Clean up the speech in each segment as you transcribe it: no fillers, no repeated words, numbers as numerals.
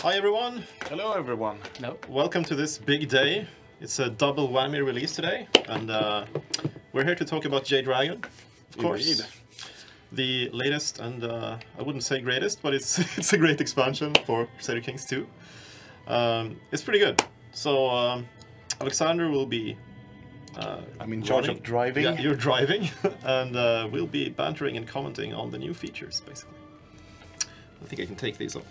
Hi everyone! Hello everyone! No. Welcome to this big day. It's a double whammy release today, and we're here to talk about Jade Dragon, of course. Indeed. The latest and I wouldn't say greatest, but it's a great expansion for Crusader Kings II. It's pretty good. So Alexander will be I'm in charge of driving. Yeah, you're driving, and we'll be bantering and commenting on the new features, basically. I think I can take these off.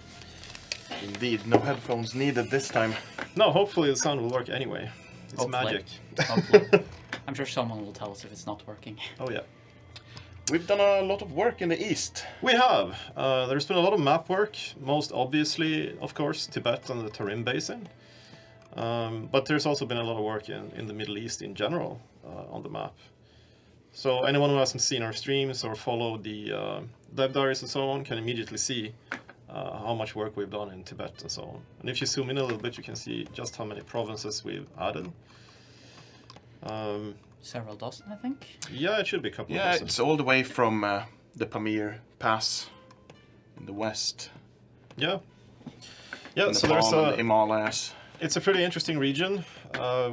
Indeed, no headphones needed this time. No, hopefully the sound will work anyway. It's Hopefully. magic. Hopefully. I'm sure someone will tell us if it's not working. Oh yeah. We've done a lot of work in the east. We have. There's been a lot of map work, most obviously, of course, Tibet and the Tarim Basin. But there's also been a lot of work in the Middle East in general on the map. So anyone who hasn't seen our streams or followed the dev diaries and so on can immediately see how much work we've done in Tibet and so on. And if you zoom in a little bit, you can see just how many provinces we've added. Several dozen, I think. Yeah, it should be a couple of Yeah, dozen. it's all the way from the Pamir Pass in the west. Yeah. Yeah, so Nepal there's and the Himalayas. It's a pretty interesting region.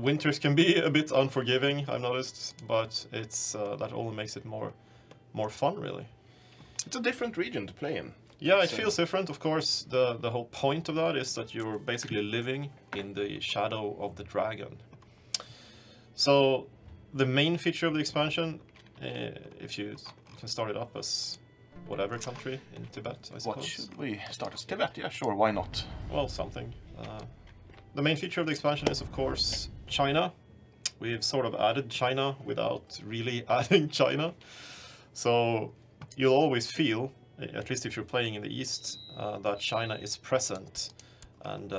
Winters can be a bit unforgiving, I've noticed, but it's that only makes it more fun, really. It's a different region to play in. Yeah, it So- feels different. Of course, the whole point of that is that you're basically living in the shadow of the dragon. So the main feature of the expansion, if you can start it up as whatever country in Tibet, I suppose. What should we start as Tibet? Yeah, sure, why not? Well, something. The main feature of the expansion is, of course, China. We've sort of added China without really adding China. So you'll always feel, at least if you're playing in the East, that China is present and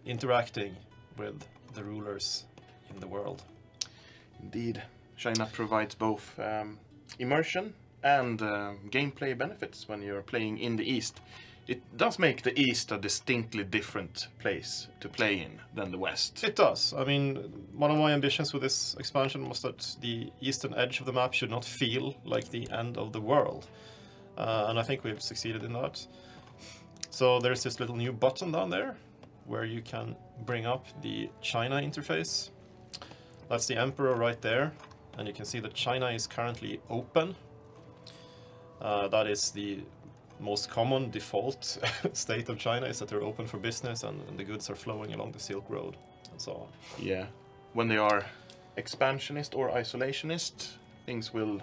interacting with the rulers in the world. Indeed, China provides both immersion and gameplay benefits when you're playing in the east. It does make the east a distinctly different place to play in than the west. It does. I mean, one of my ambitions with this expansion was that the eastern edge of the map should not feel like the end of the world. And I think we've succeeded in that. So there's this little new button down there where you can bring up the China interface. That's the Emperor right there. And you can see that China is currently open. That is the most common default state of China, is that they're open for business and the goods are flowing along the Silk Road and so on. Yeah, when they are expansionist or isolationist, things will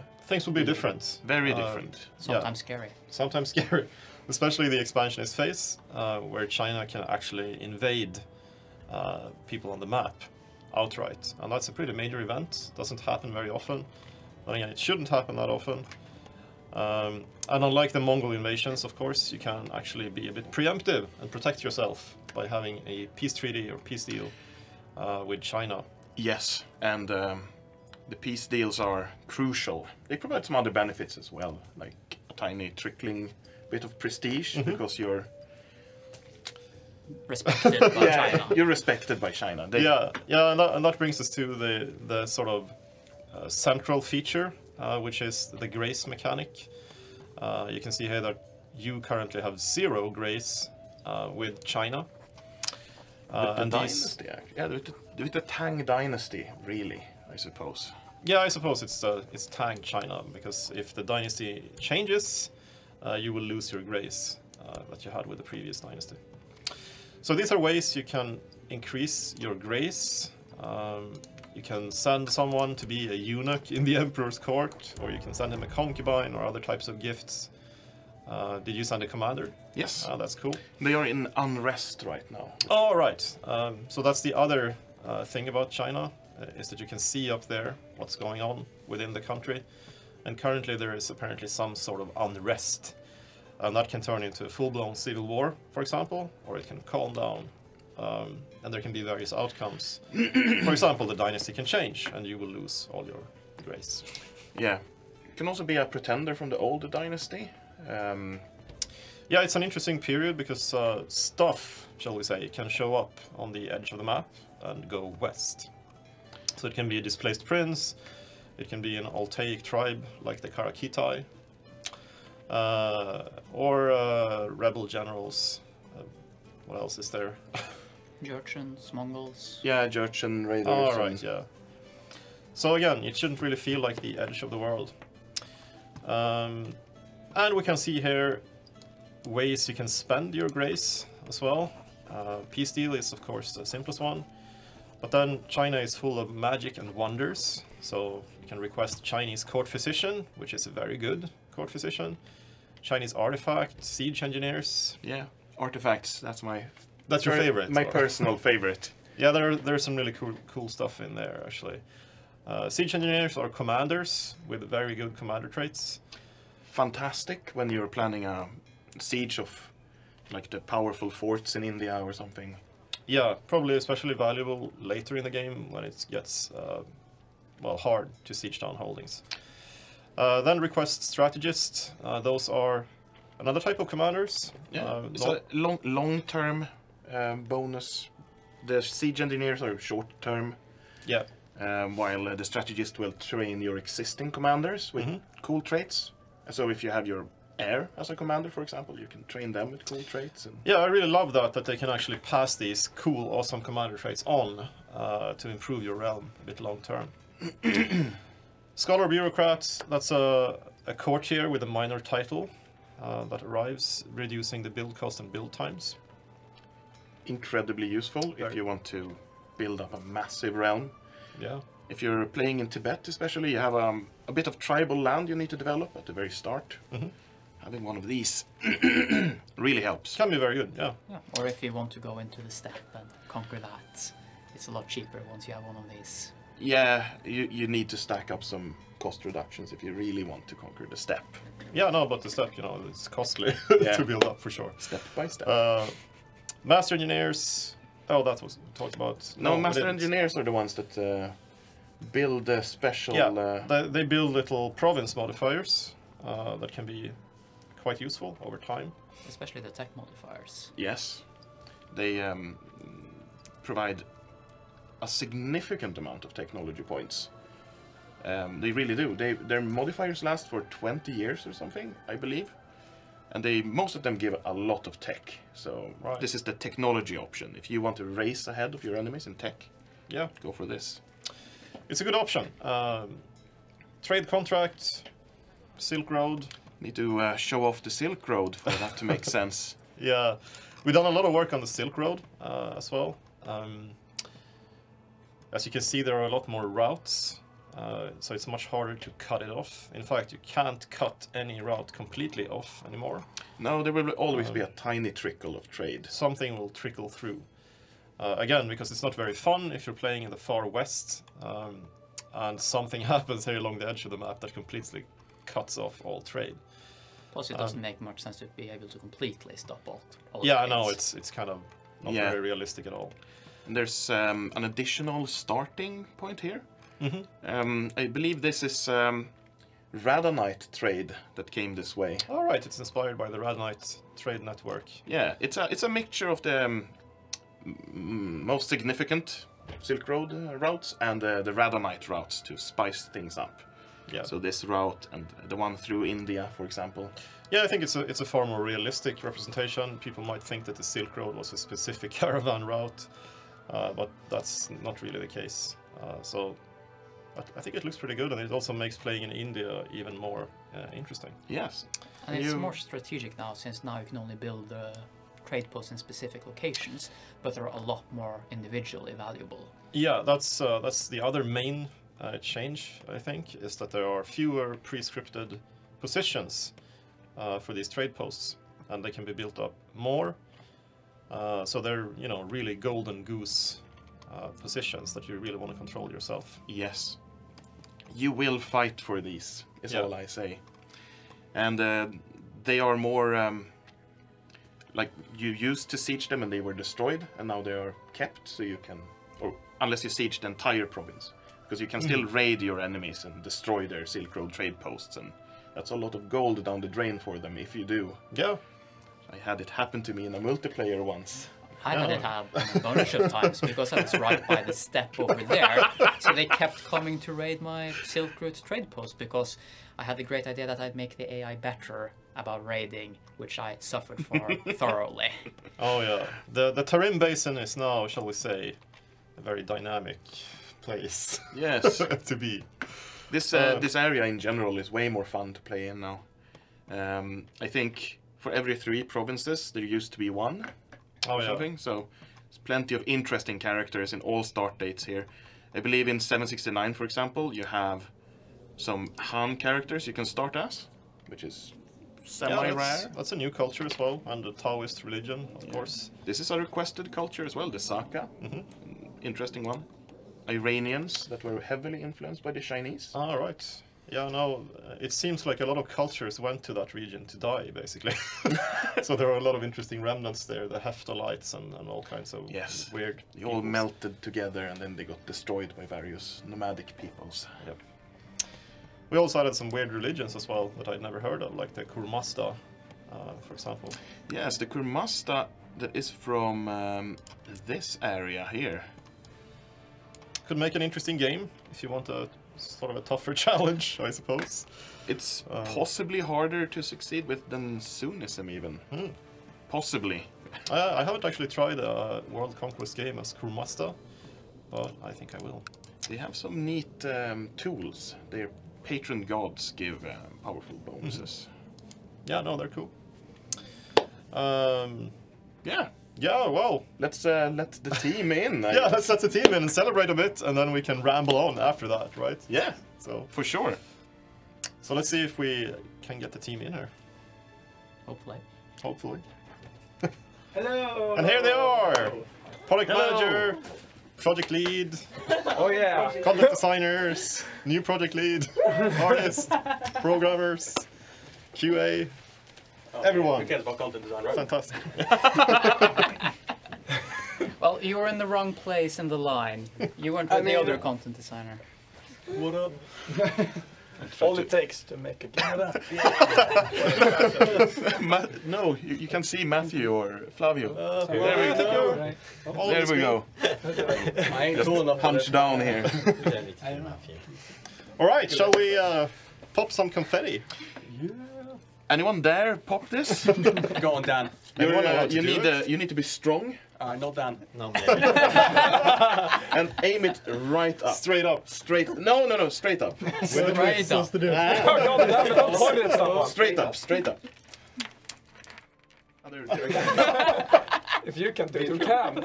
Be different. very different. Sometimes scary. Sometimes scary, especially the expansionist phase, where China can actually invade people on the map outright. And that's a pretty major event. Doesn't happen very often. But again, it shouldn't happen that often. And unlike the Mongol invasions, of course, you can actually be a bit preemptive and protect yourself by having a peace treaty or peace deal with China. Yes, and the peace deals are crucial. They provide some other benefits as well, like a tiny trickling bit of prestige because you're Respected by China. you're respected by China. They, Yeah, and that brings us to the sort of central feature, which is the grace mechanic. You can see here that you currently have 0 grace with China. with the and dynasty, yeah, with the Tang dynasty, really, I suppose. Yeah, I suppose it's Tang China, because if the dynasty changes, you will lose your grace that you had with the previous dynasty. So these are ways you can increase your grace. You can send someone to be a eunuch in the emperor's court, or you can send him a concubine or other types of gifts. Did you send a commander? Yes, That's cool. they are in unrest right now. Oh, right. So that's the other thing about China, is that you can see up there what's going on within the country. And currently there is apparently some sort of unrest. And that can turn into a full-blown civil war, for example, or it can calm down. And there can be various outcomes. For example, the dynasty can change and you will lose all your grace. Yeah, it can also be a pretender from the old dynasty. Yeah, it's an interesting period because stuff, shall we say, can show up on the edge of the map and go west. So it can be a displaced prince, it can be an Altaic tribe like the Karakitai, or rebel generals What else is there? Jurchens, Mongols. Yeah, Jurchen raiders. Oh, right, yeah. So again, it shouldn't really feel like the edge of the world. And we can see here ways you can spend your grace as well. Peace deal is of course the simplest one. But then China is full of magic and wonders. So you can request Chinese court physician, which is a very good court physician. Chinese artifact, siege engineers. Yeah, artifacts. That's your favorite. My personal favorite. Yeah, there's some really cool stuff in there actually. Siege engineers are commanders with very good commander traits. Fantastic when you're planning a siege of like the powerful forts in India or something. Yeah, probably especially valuable later in the game when it gets well, hard to siege down holdings. Then request strategists. Those are another type of commanders. Yeah, it's a long-term bonus. The siege engineers are short-term. Yeah. While the strategist will train your existing commanders with cool traits. So if you have your heir as a commander, for example, you can train them with cool traits. And yeah, I really love that they can actually pass these cool, awesome commander traits on to improve your realm a bit long term. Scholar bureaucrats, that's a courtier with a minor title that arrives, reducing the build cost and build times. Incredibly useful if you want to build up a massive realm. Yeah. If you're playing in Tibet especially, you have a bit of tribal land you need to develop at the very start. Having one of these really helps. Can be very good, yeah. Yeah. Or if you want to go into the steppe and conquer that, it's a lot cheaper once you have one of these. Yeah, you need to stack up some cost reductions if you really want to conquer the steppe. Yeah, no, but the steppe, it's costly to build up for sure. Step by step. Master engineers, oh, that was talked about. No, master engineers are the ones that build special... Yeah, they build little province modifiers that can be quite useful over time. Especially the tech modifiers. Yes. They provide a significant amount of technology points. They really do. Their modifiers last for 20 years or something, I believe. And most of them give a lot of tech. So this is the technology option. If you want to race ahead of your enemies in tech, go for this. It's a good option. Trade contract, Silk Road. Need to show off the Silk Road for that to make sense. Yeah, we've done a lot of work on the Silk Road as well. As you can see, there are a lot more routes, so it's much harder to cut it off. In fact, you can't cut any route completely off anymore. No, there will always be a tiny trickle of trade. Something will trickle through. Again, because it's not very fun if you're playing in the far west, and something happens here along the edge of the map that completely cuts off all trade. Plus, it doesn't make much sense to be able to completely stop all yeah, trades. I know, it's kind of not very realistic at all. And there's an additional starting point here. I believe this is Radanite trade that came this way. All right, it's inspired by the Radanite trade network. Yeah, it's a mixture of the most significant Silk Road routes and the Radanite routes to spice things up. Yeah. So this route and the one through India, for example. Yeah, I think it's a far more realistic representation. People might think that the Silk Road was a specific caravan route, but that's not really the case. So I think it looks pretty good, and it also makes playing in India even more interesting. Yes. And it's more strategic now, since now you can only build trade posts in specific locations, but they're a lot more individually valuable. Yeah, that's the other main change, I think, is that there are fewer pre-scripted positions for these trade posts, and they can be built up more. So they're, really golden goose positions that you really want to control yourself. Yes. You will fight for these, is all I say. And they are more... like, you used to siege them and they were destroyed, and now they are kept, so you can... Or unless you siege the entire province. Because you can still raid your enemies and destroy their Silk Road trade posts, and that's a lot of gold down the drain for them if you do. Yeah. I had it happen to me in a multiplayer once. I had it happen a bunch of times because I was right by the steppe over there, so they kept coming to raid my Silk Road trade post because I had the great idea that I'd make the AI better about raiding, which I suffered for thoroughly. Oh yeah, the Tarim Basin is now, shall we say, a very dynamic place. Yes. to be. This area in general is way more fun to play in now. I think for every 3 provinces there used to be 1 or something. So there's plenty of interesting characters in all start dates here. I believe in 769, for example, you have some Han characters you can start as, which is semi-rare. That's a new culture as well, and the Taoist religion, of course. This is a requested culture as well, the Saka. Interesting one. Iranians that were heavily influenced by the Chinese. Ah, right. Yeah, no, it seems like a lot of cultures went to that region to die, basically. So there are a lot of interesting remnants there, the Heftalites and all kinds of weird They all melted together and then they got destroyed by various nomadic peoples. Yep. We also added some weird religions as well that I'd never heard of, like the Kurmasta, for example. Yes, the Kurmasta that is from this area here. Could make an interesting game if you want a sort of a tougher challenge, I suppose. It's possibly harder to succeed with than Sunnism even. Possibly. I haven't actually tried a World Conquest game as Kurmasta, but I think I will. They have some neat tools. Their patron gods give powerful bonuses. Yeah, no, they're cool. Yeah. Yeah, well. Let's let the team in. Yeah, let's let the team in and celebrate a bit, and then we can ramble on after that, right? Yeah, so for sure. So let's see if we can get the team in here. Hopefully. Hopefully. Hello! And here they are! Product manager, project lead, Oh yeah! content designers, new project lead, artist, programmers, QA, everyone. Who cares about content design, right? Fantastic. Well, you were in the wrong place in the line. You weren't with the other content designer. What up? All it takes to make a game of that. No, you can see Matthew or Flavio. There we go. There we go. I ain't cool enough. Punch down here. All right, shall we pop some confetti? Anyone dare pop this? Go on, Dan. You need to be strong Not Dan. No, and aim it right up. Straight up. Straight. No, straight up. Straight up. Straight up. Straight up. If you can do it, you can.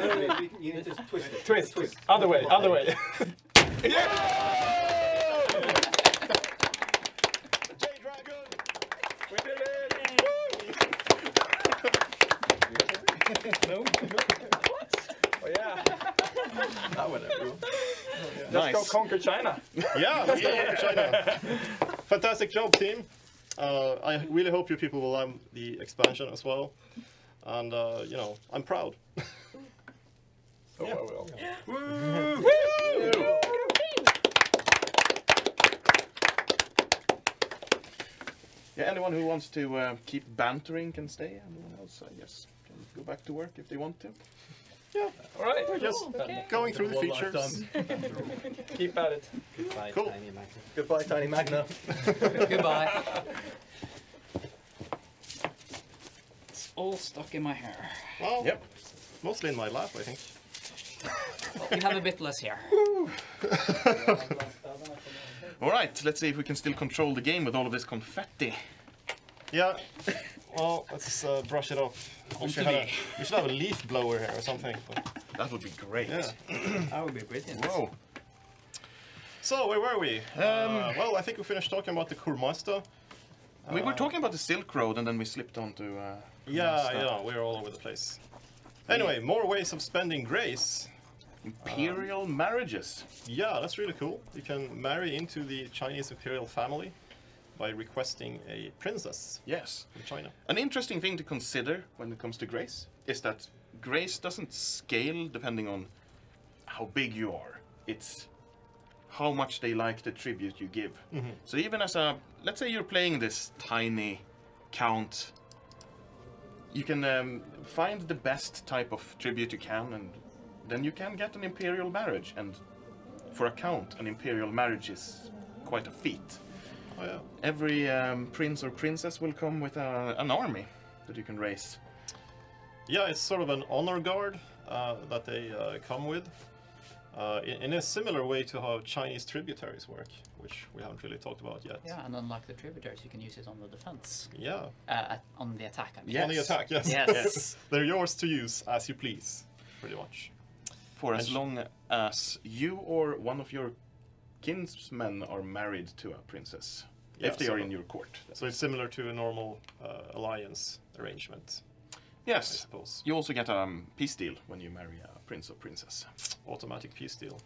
You need to twist it. Twist. Other way. Jade Dragon! We did it! No? What? Oh yeah. That went everyone. Let's go conquer China. Yeah, let's go over to China. Fantastic job, team. I really hope you people will love the expansion as well. And, you know, I'm proud. So I will. Yeah, anyone who wants to keep bantering can stay. Anyone else, I guess, can go back to work if they want to. Yeah, All right. we're just going through the features. Keep at it. Goodbye, Cool. Tiny Magna. Goodbye, Tiny Magna. Goodbye. It's all stuck in my hair. Well, Yep. mostly in my lap, I think. Well, you have a bit less hair. All right, let's see if we can still control the game with all of this confetti. Yeah. Well, let's brush it off. We should have a leaf blower here or something. But, That would be great. yeah. That would be brilliant. Whoa. So, where were we? Well, I think we finished talking about the Kurmasta. We were talking about the Silk Road and then we slipped onto... Yeah, we're all over the place. Anyway, more ways of spending grace. Imperial marriages. Yeah, that's really cool. You can marry into the Chinese imperial family by requesting a princess Yes. from China. An interesting thing to consider when it comes to grace is that grace doesn't scale depending on how big you are. It's how much they like the tribute you give. So even as a, let's say you're playing this tiny count, you can find the best type of tribute you can, and then you can get an imperial marriage. And for a count, an imperial marriage is quite a feat. Oh yeah. Every prince or princess will come with an army that you can raise. Yeah, it's sort of an honor guard that they come with. In a similar way to how Chinese tributaries work, which we haven't really talked about yet. Yeah, and unlike the tributaries, you can use it on the defense. Yeah. On the attack, I mean. Yes. On the attack, yes. Yes. They're yours to use as you please, pretty much. For as long as you or one of your kinsmen are married to a princess. Yeah, if they are in your court. So it's similar to a normal alliance arrangement, I Yes. suppose. You also get a peace deal when you marry a prince or princess. Automatic peace deal.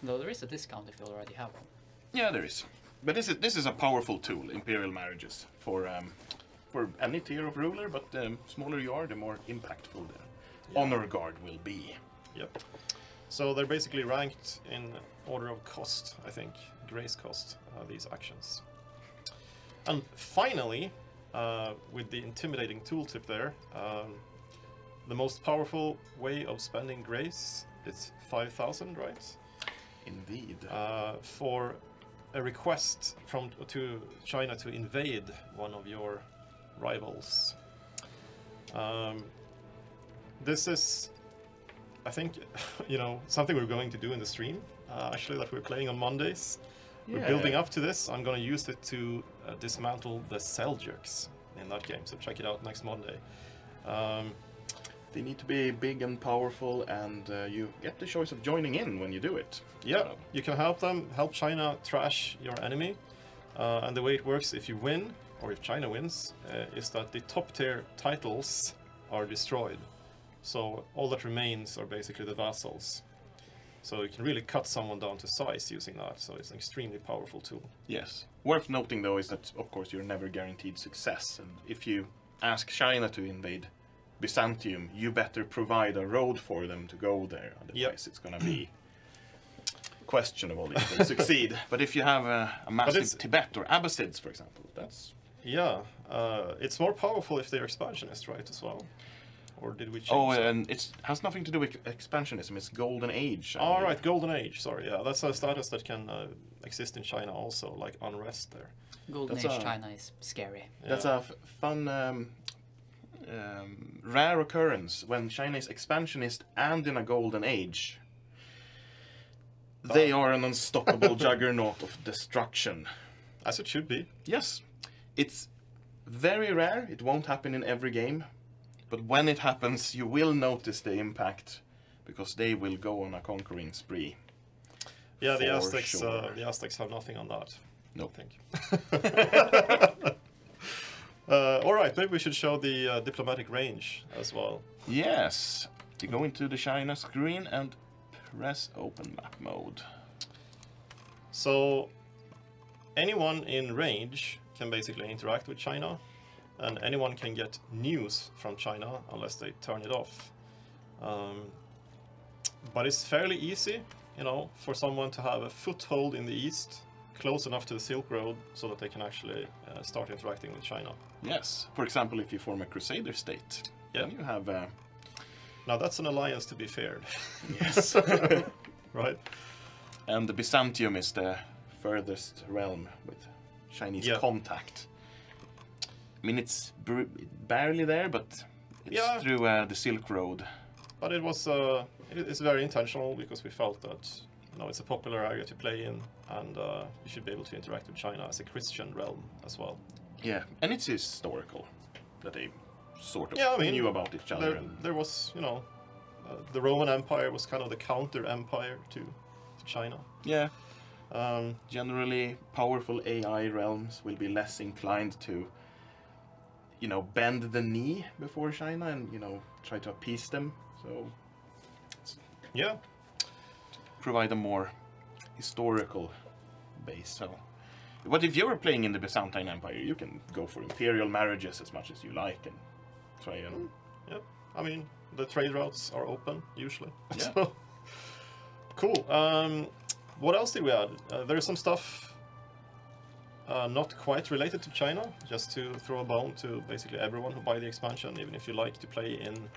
Though there is a discount if you already have one. Yeah, there is. But this is a powerful tool, imperial marriages, for any tier of ruler. But the smaller you are, the more impactful the honor guard will be. Yep. So they're basically ranked in order of cost, I think, grace cost, these actions. And finally, with the intimidating tooltip there, the most powerful way of spending grace is 5,000, right? Indeed. For a request to China to invade one of your rivals. This is, I think, something we're going to do in the stream, actually, that we're playing on Mondays. We're building up to this. I'm going to use it to dismantle the Seljuks in that game, so check it out next Monday. They need to be big and powerful, and you get the choice of joining in when you do it. Yeah, So, you can help China trash your enemy. And the way it works if you win, or if China wins, is that the top tier titles are destroyed. So all that remains are basically the vassals. So you can really cut someone down to size using that, so it's an extremely powerful tool. yes. Worth noting, though, is that, of course, you're never guaranteed success. And if you ask China to invade Byzantium, you better provide a road for them to go there. Otherwise, it's going to be questionable if they succeed. But if you have a massive Tibet or Abbasids, for example, that's... Yeah, it's more powerful if they're expansionist, right, as well? Or did we change Oh, that? and it has nothing to do with expansionism. It's Golden Age. All right, Golden Age. Sorry, yeah, that's a status that can exist in China also, like unrest there. Golden That's Age a- China is scary. That's a fun, rare occurrence when China is expansionist and in a Golden Age. They are an unstoppable juggernaut of destruction. As it should be. Yes, it's very rare. It won't happen in every game. But when it happens, you will notice the impact, because they will go on a conquering spree. Yeah, the For Aztecs. sure. The Aztecs have nothing on that. Nope. I think. All right, maybe we should show the diplomatic range as well. Yes, you go into the China screen and press open map mode. So anyone in range can basically interact with China, and anyone can get news from China unless they turn it off. But it's fairly easy, for someone to have a foothold in the east, close enough to the Silk Road, so that they can actually start interacting with China. Yes, for example, if you form a Crusader state, then you have... Now that's an alliance to be feared, yes. right? And the Byzantium is the furthest realm with Chinese contact. I mean, it's barely there, but it's through the Silk Road. But it was it's very intentional, because we felt that it's a popular area to play in, and you should be able to interact with China as a Christian realm as well. Yeah, and it's historical that they sort of knew about each other. There was, the Roman Empire was kind of the counter empire to China. Yeah. Generally, powerful AI realms will be less inclined to, bend the knee before China and, try to appease them. So, provide a more historical base. So, but if you're playing in the Byzantine Empire, you can go for imperial marriages as much as you like and try and... Yep. I mean, the trade routes are open, usually. Yeah. So, cool. What else did we add? There's some stuff not quite related to China, just to throw a bone to basically everyone who buy the expansion, even if you like to play in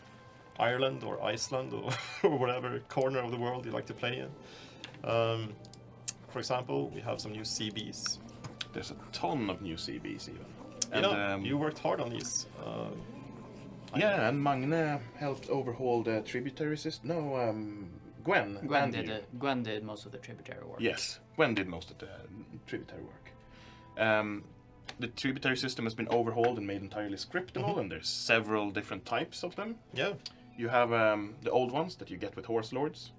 Ireland or Iceland or whatever corner of the world you like to play in. For example, we have some new CBs. There's a ton of new CBs even. You know, you worked hard on these. Yeah, and Magne helped overhaul the Tributary system. No, Gwen. Gwen did most of the Tributary work. Yes, Gwen did most of the Tributary work. The Tributary system has been overhauled and made entirely scriptable, and there's several different types of them. Yeah. You have the old ones that you get with Horse Lords,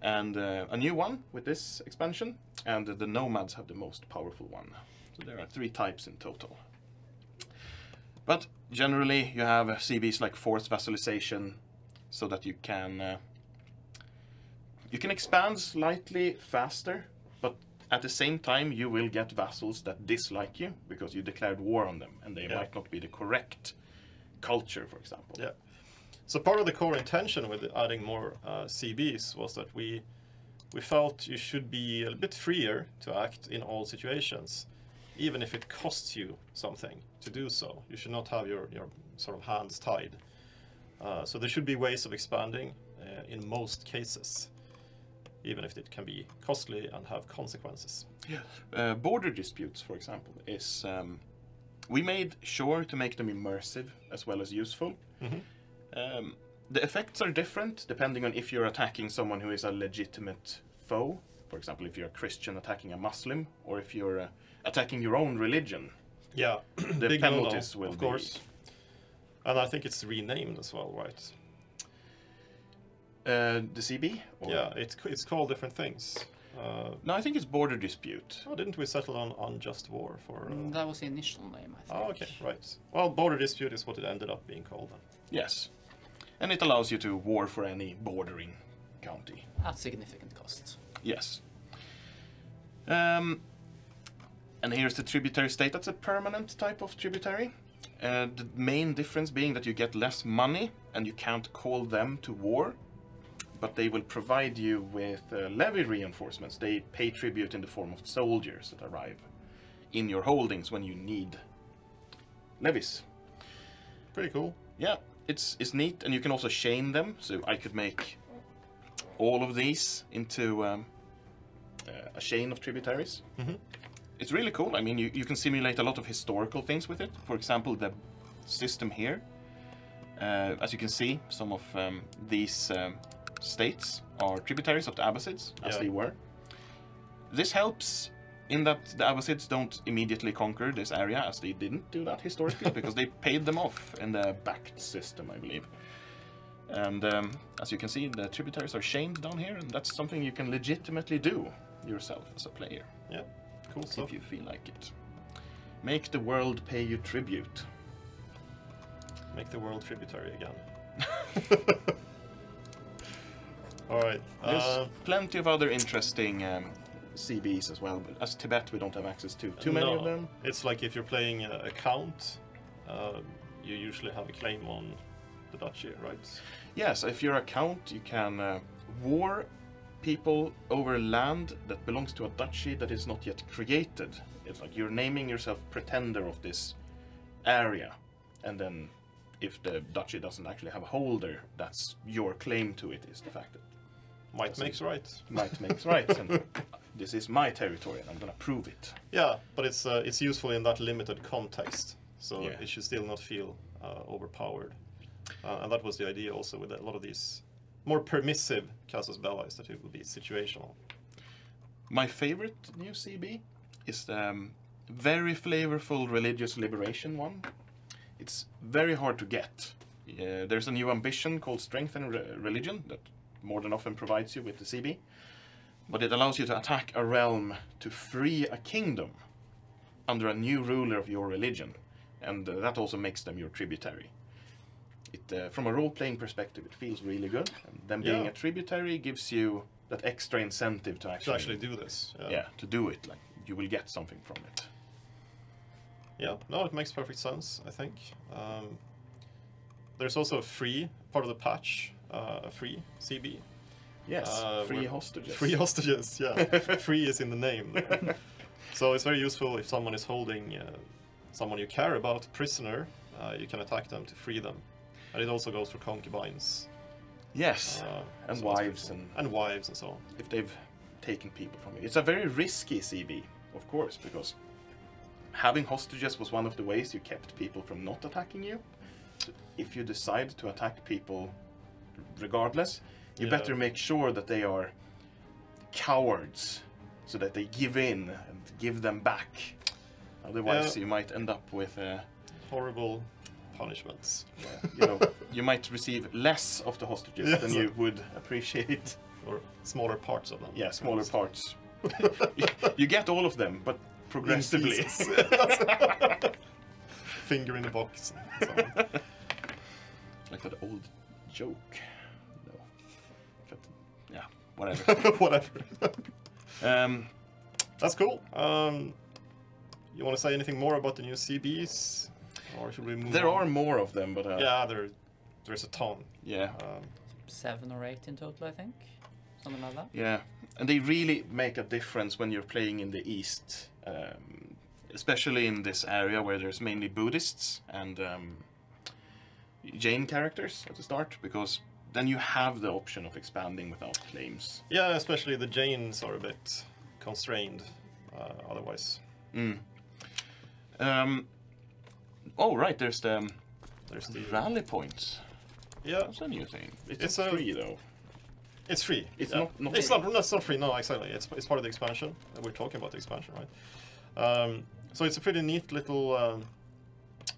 and a new one with this expansion, and the Nomads have the most powerful one. So there are 3 types in total. But generally you have CBs like Force Vassalization, so that you can expand slightly faster, but at the same time you will get vassals that dislike you because you declared war on them, and they might not be the correct culture, for example. Yeah. So part of the core intention with adding more CBs was that we felt you should be a bit freer to act in all situations, even if it costs you something to do so. You should not have your sort of hands tied. So there should be ways of expanding in most cases, even if it can be costly and have consequences. Yeah. Border disputes, for example, is we made sure to make them immersive as well as useful. The effects are different depending on if you're attacking someone who is a legitimate foe. For example, if you're a Christian attacking a Muslim, or if you're attacking your own religion. Yeah, the big penalties no-no, will of course. And I think it's renamed as well, right? The CB? Or? Yeah, it's called different things. No, I think it's border dispute. Oh, didn't we settle on unjust war for... That was the initial name, I think. Oh, okay, right. Well, border dispute is what it ended up being called then. Yes. And it allows you to war for any bordering county. At significant cost. Yes. And here's the tributary state. That's a permanent type of tributary. The main difference being that you get less money and you can't call them to war, but they will provide you with levy reinforcements. They pay tribute in the form of soldiers that arrive in your holdings when you need levies. Pretty cool. Yeah, it's neat, and you can also chain them. So I could make all of these into a chain of tributaries. It's really cool. I mean, you can simulate a lot of historical things with it. For example, the system here. As you can see, some of these states are tributaries of the Abbasids, as they were. This helps in that the Abbasids don't immediately conquer this area, as they didn't do that historically, because they paid them off in the Backed system, I believe. And as you can see, the tributaries are chained down here, and that's something you can legitimately do yourself as a player. Yeah, cool stuff. If you feel like it. Make the world pay you tribute. Make the world tributary again. Alright. There's plenty of other interesting CBs as well, but as Tibet we don't have access to too many of them. It's like if you're playing a count, you usually have a claim on the duchy, right? Yes, if you're a count, you can war people over land that belongs to a duchy that is not yet created. It's like you're naming yourself pretender of this area, and then if the duchy doesn't actually have a holder, that's your claim to it, is the fact that might makes right. Might makes right, and this is my territory, and I'm gonna prove it. Yeah, but it's useful in that limited context, so it should still not feel overpowered. And that was the idea also with a lot of these more permissive Casus Belli, that it would be situational. My favorite new CB is the very flavorful religious liberation one. It's very hard to get. There's a new ambition called Strength and Religion that more than often provides you with the CB. But it allows you to attack a realm to free a kingdom under a new ruler of your religion. And that also makes them your tributary. From a role-playing perspective, it feels really good. And them being a tributary gives you that extra incentive to actually do this. Yeah, to do it. Like, you will get something from it. Yeah, no, it makes perfect sense, I think. There's also a free part of the patch, a free CB. Yes, free hostages. Free hostages, yeah. Free is in the name. So it's very useful if someone is holding someone you care about prisoner, you can attack them to free them. And it also goes for concubines. Yes, and so wives. And wives and so on. If they've taken people from you. It's a very risky CB, of course, because having hostages was one of the ways you kept people from not attacking you. So if you decide to attack people regardless, you better make sure that they are cowards, so that they give in and give them back. Otherwise, you might end up with horrible punishments. you know, you might receive less of the hostages than you would appreciate. Or smaller parts of them. Yeah, smaller parts. You get all of them, but progressively. Finger in the box. And so on. Like that old joke. No. But, yeah, whatever. Whatever. That's cool. You want to say anything more about the new CBs? Or should we move There on? are more of them, but... yeah, there's a ton. Yeah. 7 or 8 in total, I think. Something like that. Yeah, and they really make a difference when you're playing in the East. Especially in this area where there's mainly Buddhists and Jain characters at the start, because then you have the option of expanding without claims. Yeah, especially the Jains are a bit constrained otherwise. Oh, right, there's the rally points. Yeah. That's a new thing. It's free, though. It's free. It's yeah. not It's free. not free. No, exactly. It's part of the expansion. We're talking about the expansion, right? So it's a pretty neat little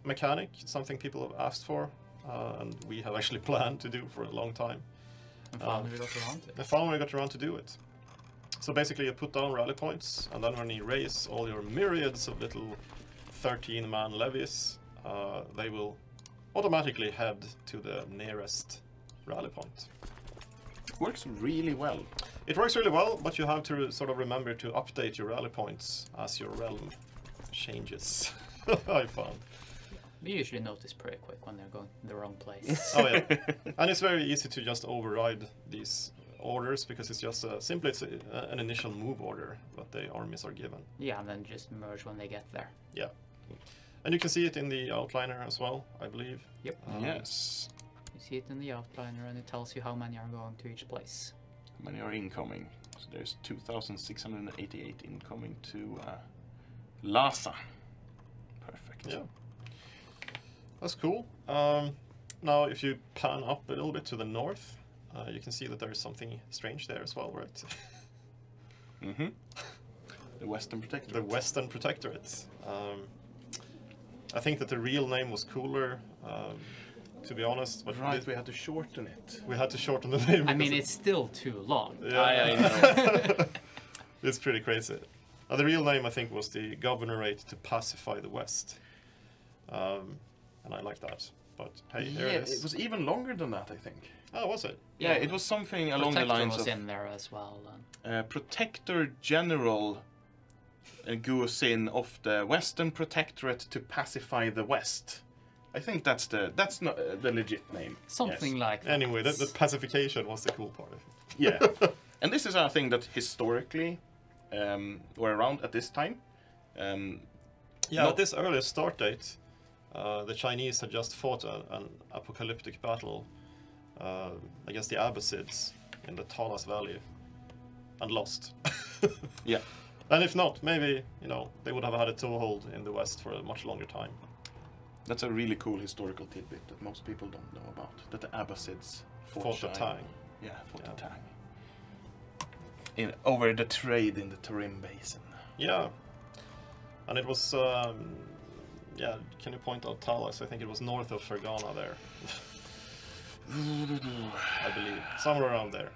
mechanic. It's something people have asked for, and we have actually planned to do for a long time. And finally we got around to it. And finally got around to do it. So basically, you put down rally points, and then when you raise all your myriads of little 13-man levies, they will automatically head to the nearest rally point. Works really well. It works really well, but you have to sort of remember to update your rally points as your realm changes. I found. We usually notice pretty quick when they're going the wrong place. Oh yeah, and it's very easy to just override these orders because it's just simply an initial move order that the armies are given. Yeah, and then just merge when they get there. Yeah, and you can see it in the outliner as well, I believe. Yep. Yes. You see it in the outliner, and it tells you how many are going to each place. How many are incoming? So there's 2,688 incoming to Lhasa. Perfect. Yeah, that's cool. Now, if you pan up a little bit to the north, you can see that there is something strange there as well, right? Mm-hmm. The Western Protectorate. The Western Protectorate. I think that the real name was cooler, to be honest. But Right, we had to shorten it. we had to shorten the name. I mean, because it's still too long. Yeah, I know. it's pretty crazy. The real name, I think, was the Governorate to Pacify the West. And I like that. But hey, here Yeah, it is. it was even longer than that, I think. Oh, was it? Yeah, it was something along the Protector lines was of in there as well. Protector General Guosin of the Western Protectorate to Pacify the West. I think that's not the legit name. Something Yes. like that. Anyway, the pacification was the cool part of it. Yeah, and this is a thing that historically were around at this time. Yeah, at this earliest start date, the Chinese had just fought an apocalyptic battle against the Abbasids in the Talas Valley and lost. Yeah. And if not, maybe, they would have had a toehold in the West for a much longer time. That's a really cool historical tidbit that most people don't know about. That the Abbasids Fought the China. Tang. Yeah, fought the Tang. Over the trade in the Tarim Basin. Yeah. And it was, yeah, can you point out Talas? I think it was north of Fergana there. I believe. Somewhere around there.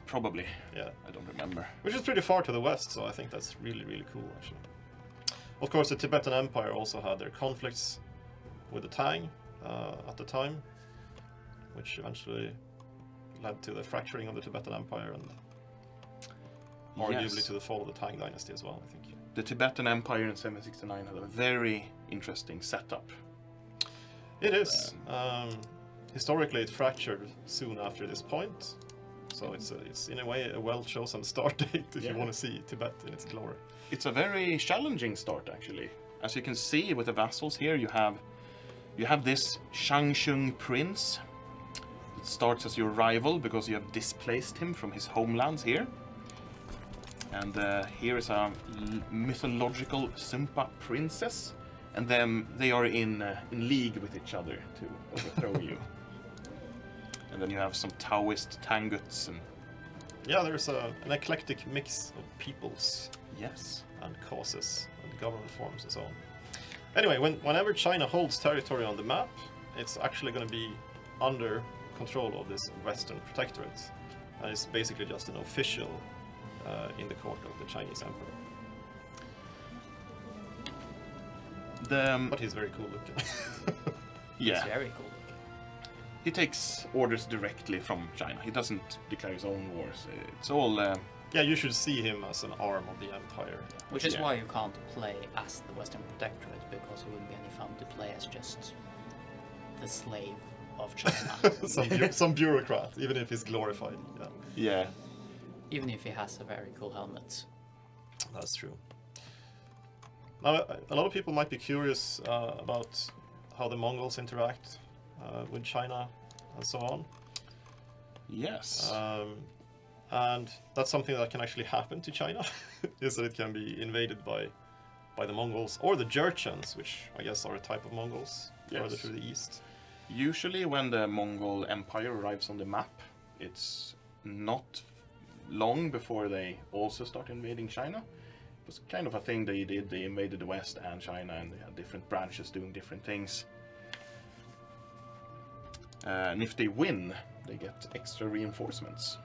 Probably. Yeah. I don't remember. Which is pretty far to the west, so I think that's really, really cool, actually. Of course, the Tibetan Empire also had their conflicts with the Tang at the time, which eventually led to the fracturing of the Tibetan Empire and arguably to the fall of the Tang dynasty as well, I think. The Tibetan Empire in 769 had a very interesting setup. It is. Historically, it fractured soon after this point, so it's in a way a well-chosen start date if you want to see Tibet in its glory. It's a very challenging start, actually. As you can see with the vassals here, you have this Shangshung prince. It starts as your rival because you have displaced him from his homelands here. And here is a mythological Sumpa princess, and then they are in league with each other to overthrow you. And then you have some Taoist Tanguts and Yeah, there's an eclectic mix of peoples yes. and causes and government forms and so on. Anyway, whenever China holds territory on the map, it's actually going to be under control of this Western Protectorate, and it's basically just an official in the court of the Chinese emperor. But he's very cool looking. Yeah. It's very cool looking. He takes orders directly from China. He doesn't declare his own wars. It's all... Yeah, you should see him as an arm of the empire. Which is Yeah. why you can't play as the Western Protectorate, because it wouldn't be any fun to play as just the slave of China. some bureaucrat, even if he's glorified. Yeah, yeah. Even if he has a very cool helmet. that's true. Now, a lot of people might be curious about how the Mongols interact with China and so on. Yes. And that's something that can actually happen to China, is that it can be invaded by the Mongols or the Jurchens, which I guess are a type of Mongols further Yes. to the east. Usually when the Mongol Empire arrives on the map, it's not long before they also start invading China. It was kind of a thing they did. They invaded the West and China, and they had different branches doing different things. And if they win, they get extra reinforcements.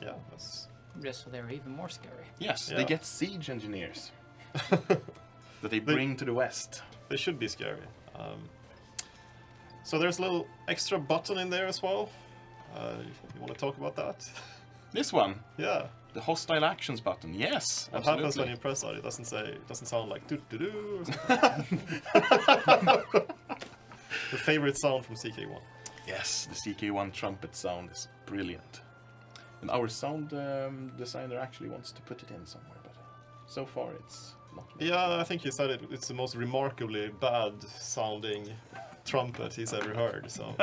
Yeah, that's... Just so they're even more scary. Yes, Yeah. they get siege engineers that they bring to the West. They should be scary. So there's a little extra button in there as well. You want to talk about that? This one, Yeah. the hostile actions button. Yes, What happens when absolutely. you press that? It doesn't sound like doo doo doo or something. The favorite sound from CK1. Yes, the CK1 trumpet sound is brilliant. And our sound designer actually wants to put it in somewhere, but so far it's not. Yeah, I think he said it's the most remarkably bad sounding trumpet he's ever heard. So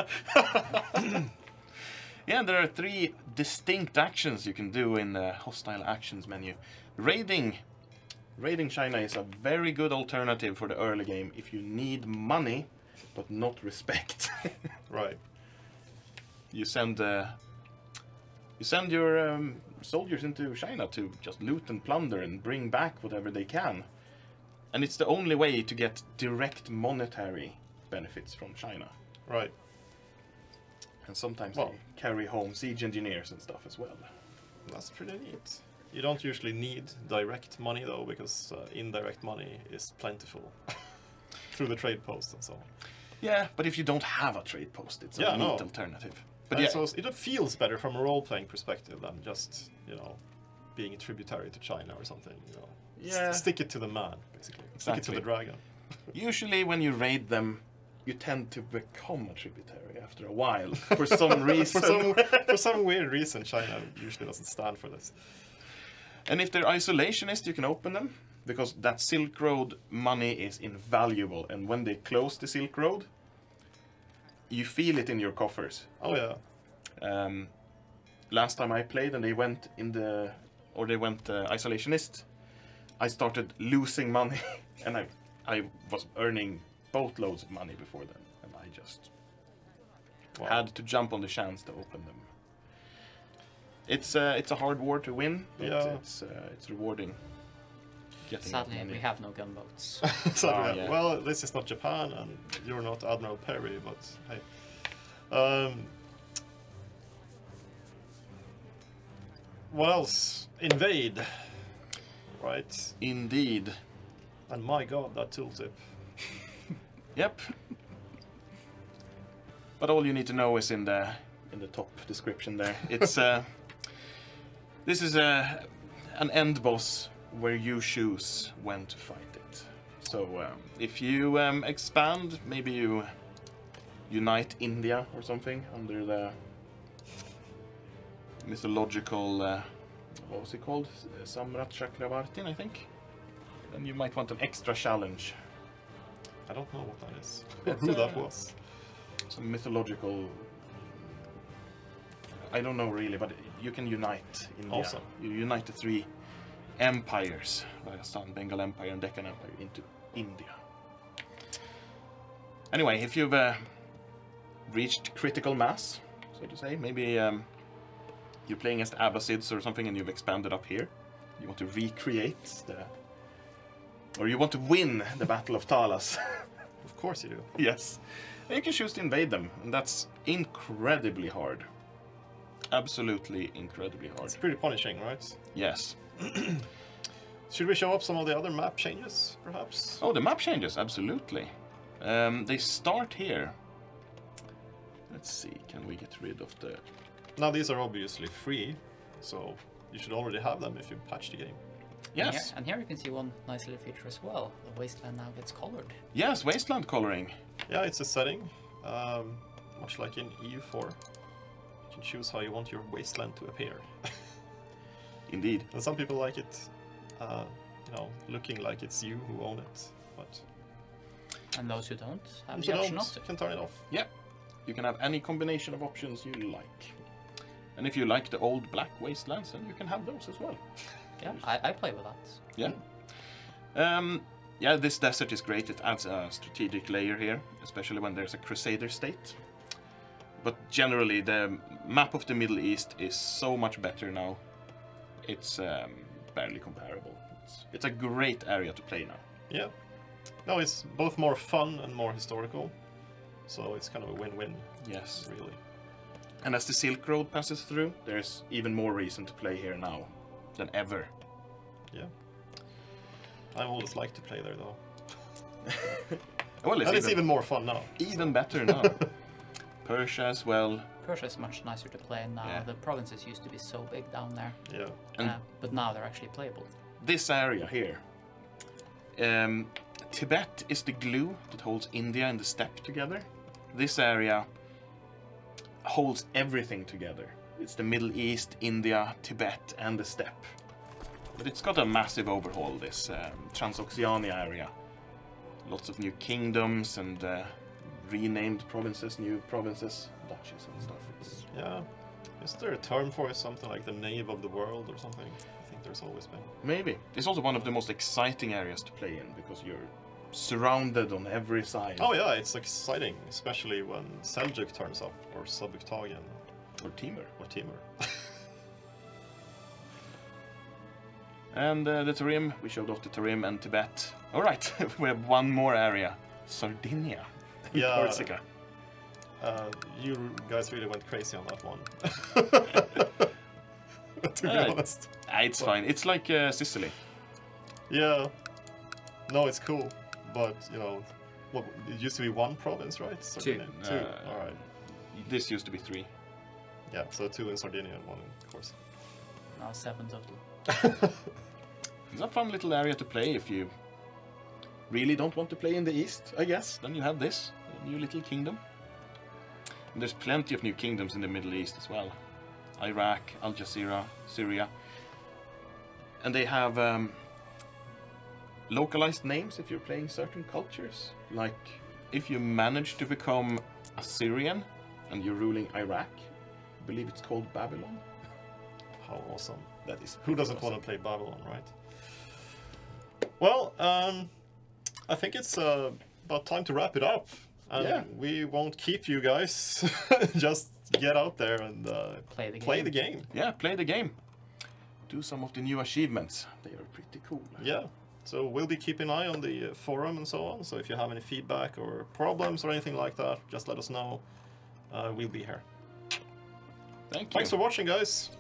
Yeah, there are 3 distinct actions you can do in the hostile actions menu. Raiding China is a very good alternative for the early game if you need money, but not respect. right. You send your soldiers into China to just loot and plunder and bring back whatever they can. And it's the only way to get direct monetary benefits from China. Right. And sometimes Well- they carry home siege engineers and stuff as well. That's pretty neat. You don't usually need direct money though, because indirect money is plentiful through the trade post and so on. Yeah, but if you don't have a trade post, it's a neat alternative. But And yeah, so it feels better from a role-playing perspective than just, being a tributary to China or something. Yeah. Stick it to the man, basically. Stick it to Exactly. the dragon. usually when you raid them, you tend to become a tributary after a while for some reason. For some weird reason, China usually doesn't stand for this. And if they're isolationist, you can open them, because that Silk Road money is invaluable. And when they close the Silk Road, you feel it in your coffers. Oh yeah. Last time I played and they went isolationist, I started losing money, and I was earning boatloads of money before then, and I just had to jump on the chance to open them. It's a hard war to win, but Yeah. it's rewarding. Getting Sadly, money. we have no gunboats. So, Oh, yeah. yeah. Well, this is not Japan, and you're not Admiral Perry, but hey. What else? Invade. Right. Indeed. And my god, that tooltip. Yep. But all you need to know is in the top description there. It's this is an end boss where you choose when to fight it. So if you expand, maybe you unite India or something under the mythological what was he called? Samrat Chakravartin, I think. Then you might want an extra challenge. I don't know what that is. Or It's, who that was. Some mythological. I don't know really, but you can unite India. Awesome. You unite the three empires, Rajasthan, Bengal Empire, and Deccan Empire, into India. Anyway, if you've reached critical mass, so to say, maybe you're playing as the Abbasids or something and you've expanded up here. You want to recreate or you want to win the Battle of Talas. Of course you do. Yes. And you can choose to invade them, and that's incredibly hard. Absolutely incredibly hard. It's pretty punishing, right? Yes. Should we show up some of the other map changes, perhaps? Oh, the map changes, absolutely. They start here. Let's see, can we get rid of the... Now these are obviously free, so you should already have them if you patch the game. Yes. And here you can see one nice little feature as well. The Wasteland now gets colored. Yes, Wasteland coloring. Yeah, it's a setting, much like in EU4. You can choose how you want your Wasteland to appear. Indeed. And some people like it, you know, looking like it's you who own it, but... And those who don't have those the who option don't not to. can turn it off. Yeah. You can have any combination of options you like. And if you like the old black Wastelands, then you can have those as well. Yeah, I play with that. Yeah. Yeah, this desert is great. It adds a strategic layer here, especially when there's a Crusader state. But generally, the map of the Middle East is so much better now. It's barely comparable. It's a great area to play now. Yeah. No, it's both more fun and more historical. So it's kind of a win-win. Yes. Really. And as the Silk Road passes through, there's even more reason to play here now than ever. Yeah. I always like to play there, though. Well, It's even more fun now. Even better now. Persia as well. Persia is much nicer to play now. Yeah. The provinces used to be so big down there. Yeah. And But now they're actually playable. this area here. Tibet is the glue that holds India and the steppe together. This area holds everything together. It's the Middle East, India, Tibet, and the steppe. But it's got a massive overhaul, this Transoxiana area. Lots of new kingdoms and renamed provinces, new provinces, duchies and stuff. Yeah. Is there a term for it? Something like the nave of the world or something? I think there's always been. Maybe. It's also one of the most exciting areas to play in because you're surrounded on every side. Oh yeah, it's exciting, especially when Seljuk turns up, or Subuktagan, Or Timur. or Timur. And the Tarim, we showed off the Tarim and Tibet. Alright, we have one more area. Sardinia. Yeah. Corsica. You guys really went crazy on that one. To be honest. It's fine. It's like Sicily. Yeah. No, it's cool. But, you know, what, it used to be one province, right? Sardinia? Two. Alright. This used to be 3. Yeah, so 2 in Sardinia and 1 in Corsica. Now 7 total. It's a fun little area to play if you really don't want to play in the east, I guess. Then you have this, a new little kingdom. And there's plenty of new kingdoms in the Middle East as well. Iraq, Al Jazeera, Syria. And they have localized names if you're playing certain cultures. Like, if you manage to become Assyrian and you're ruling Iraq, I believe it's called Babylon. How awesome. That is Who doesn't want to play Babylon, right? Well, I think it's about time to wrap it up. And Yeah. we won't keep you guys. Just get out there and Play the game. the game. Yeah, play the game. Do some of the new achievements. They are pretty cool. Yeah. So we'll be keeping an eye on the forum and so on. So if you have any feedback or problems or anything like that, just let us know. We'll be here. Thank you. Thanks for watching, guys.